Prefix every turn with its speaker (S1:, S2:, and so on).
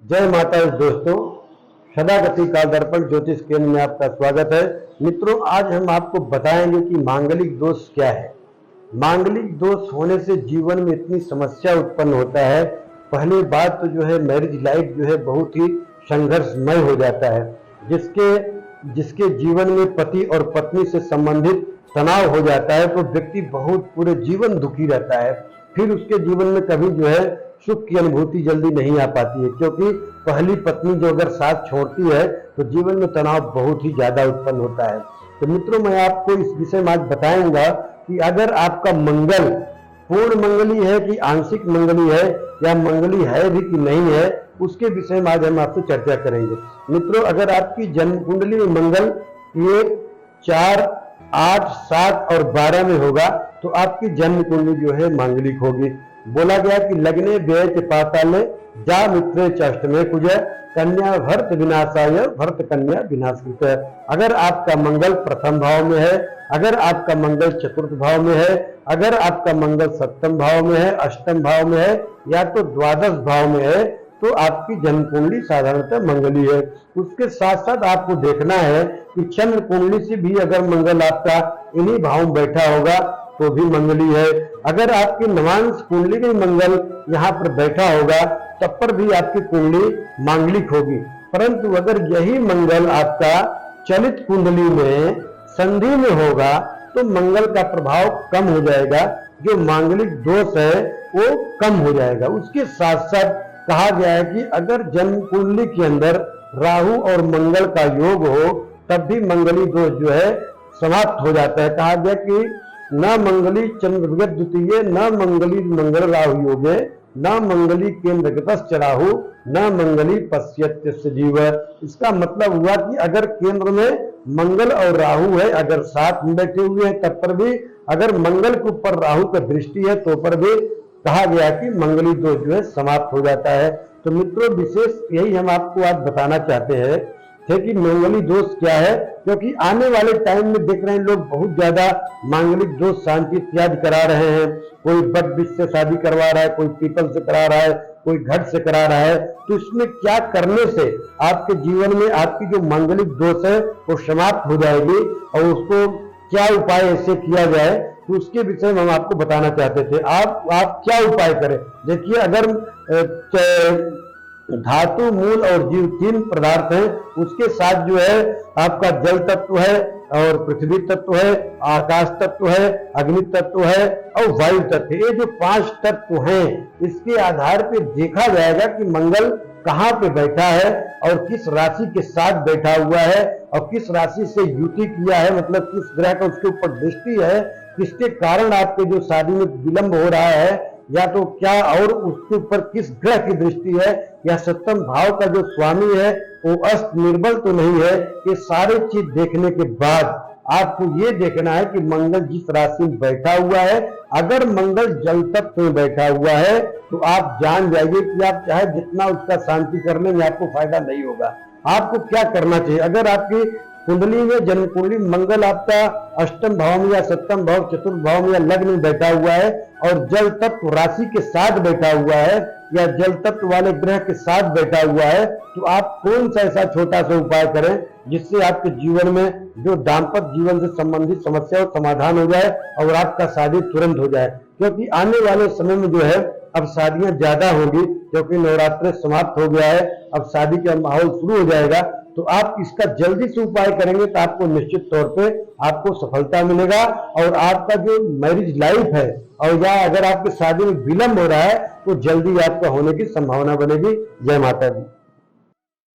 S1: जय माता दी दोस्तों, सदागति काल दर्पण ज्योतिष केंद्र में आपका स्वागत है। मित्रों, आज हम आपको बताएंगे कि मांगलिक दोष क्या है। मांगलिक दोष होने से जीवन में इतनी समस्या उत्पन्न होता है। पहली बात तो जो है मैरिज लाइफ जो है बहुत ही संघर्षमय हो जाता है। जिसके जीवन में पति और पत्नी से संबंधित तनाव हो जाता है तो व्यक्ति बहुत पूरे जीवन दुखी रहता है। फिर उसके जीवन में कभी जो है सुख की अनुभूति जल्दी नहीं आ पाती है, क्योंकि पहली पत्नी जो अगर साथ छोड़ती है तो जीवन में तनाव बहुत ही ज्यादा उत्पन्न होता है। तो मित्रों, मैं आपको इस विषय में आज बताऊंगा कि अगर आपका मंगल पूर्ण मंगली है कि आंशिक मंगली है या मंगली है भी कि नहीं है, उसके विषय में आज हम आपसे चर्चा करेंगे। मित्रों, अगर आपकी जन्म कुंडली में मंगल 1, 4, 8, 7 और 12 में होगा तो आपकी जन्म कुंडली जो है मांगलिक होगी। बोला गया कि लग्ने व्यय के पाताले जा मित्रे चष्टमे कुज कन्या भरत विनाशाय भरत कन्या विनाशकृत। अगर आपका मंगल प्रथम भाव में है, अगर आपका मंगल चतुर्थ भाव में है, अगर आपका मंगल सप्तम भाव में है, अष्टम भाव में है या तो द्वादश भाव में है तो आपकी जन्म कुंडली साधारणतः मंगली है। उसके साथ साथ आपको देखना है कि चंद्र कुंडली से भी अगर मंगल आपका इन्हीं भाव में बैठा होगा तो भी मंगली है। अगर आपकी नवांश कुंडली में मंगल यहाँ पर बैठा होगा तब पर भी आपकी कुंडली मांगलिक होगी। परंतु अगर यही मंगल आपका चलित कुंडली में संधि में होगा तो मंगल का प्रभाव कम हो जाएगा, जो मांगलिक दोष है वो कम हो जाएगा। उसके साथ साथ कहा गया है कि अगर जन्म कुंडली के अंदर राहु और मंगल का योग हो तब भी मंगली दोष जो है समाप्त हो जाता है। कहा गया कि न मंगली चंद्र विगत द्वितीय न मंगली मंगल राहु योगे न मंगली केंद्र गतश्च राहु न मंगली पश्यत्य सजीव। इसका मतलब हुआ कि अगर केंद्र में मंगल और राहु है, अगर साथ में बैठे हुए हैं तब पर भी, अगर मंगल के ऊपर राहु का दृष्टि है तो पर भी कहा गया कि मंगली दोष जो है समाप्त हो जाता है। तो मित्रों, विशेष यही हम आपको आज बताना चाहते हैं कि मंगली दोष क्या है, क्योंकि आने वाले टाइम में देख रहे हैं लोग बहुत ज्यादा मांगलिक दोष शांति इत्यादि करा रहे हैं। कोई बट वृक्ष से शादी करवा रहा है, कोई पीपल से करा रहा है, कोई घट से करा रहा है। तो इसमें क्या करने से आपके जीवन में आपकी जो मांगलिक दोष है वो समाप्त हो जाएगी और उसको क्या उपाय ऐसे किया जाए तो उसके विषय में हम आपको बताना चाहते थे। आप क्या उपाय करें। देखिए, अगर धातु, मूल और जीव 3 पदार्थ हैं, उसके साथ जो है आपका जल तत्व है और पृथ्वी तत्व है, आकाश तत्व है, अग्नि तत्व है और वायु तत्व। ये जो 5 तत्व हैं, इसके आधार पर देखा जाएगा कि मंगल कहाँ पे बैठा है और किस राशि के साथ बैठा हुआ है और किस राशि से युति किया है, मतलब किस ग्रह का उसके ऊपर दृष्टि है, किसके कारण आपके जो शादी में विलंब हो रहा है या तो क्या, और उसके ऊपर किस ग्रह की दृष्टि है, या सप्तम भाव का जो स्वामी है वो अस्त निर्बल तो नहीं है। ये सारे चीज देखने के बाद आपको ये देखना है कि मंगल जिस राशि में बैठा हुआ है, अगर मंगल जल तत्व में बैठा हुआ है तो आप जान जाइए कि आप चाहे जितना उसका शांति करने में आपको फायदा नहीं होगा। आपको क्या करना चाहिए, अगर आपकी कुंडली में जन्म कुंडली मंगल आपका अष्टम भाव में या सप्तम भाव, चतुर्थ भाव में या लग्न में बैठा हुआ है और जल तत्व राशि के साथ बैठा हुआ है या जल तत्व वाले ग्रह के साथ बैठा हुआ है, तो आप कौन सा ऐसा छोटा सा उपाय करें जिससे आपके जीवन में जो दाम्पत्य जीवन से संबंधित समस्या समाधान हो जाए और आपका शादी तुरंत हो जाए। क्योंकि आने वाले समय में जो है अब शादियां ज्यादा होगी, क्योंकि नवरात्र समाप्त हो गया है, अब शादी का माहौल शुरू हो जाएगा। तो आप इसका जल्दी से उपाय करेंगे तो आपको निश्चित तौर पे आपको सफलता मिलेगा और आपका जो मैरिज लाइफ है और या अगर आपके शादी में विलंब हो रहा है तो जल्दी आपका होने की संभावना बनेगी। जय माता दी।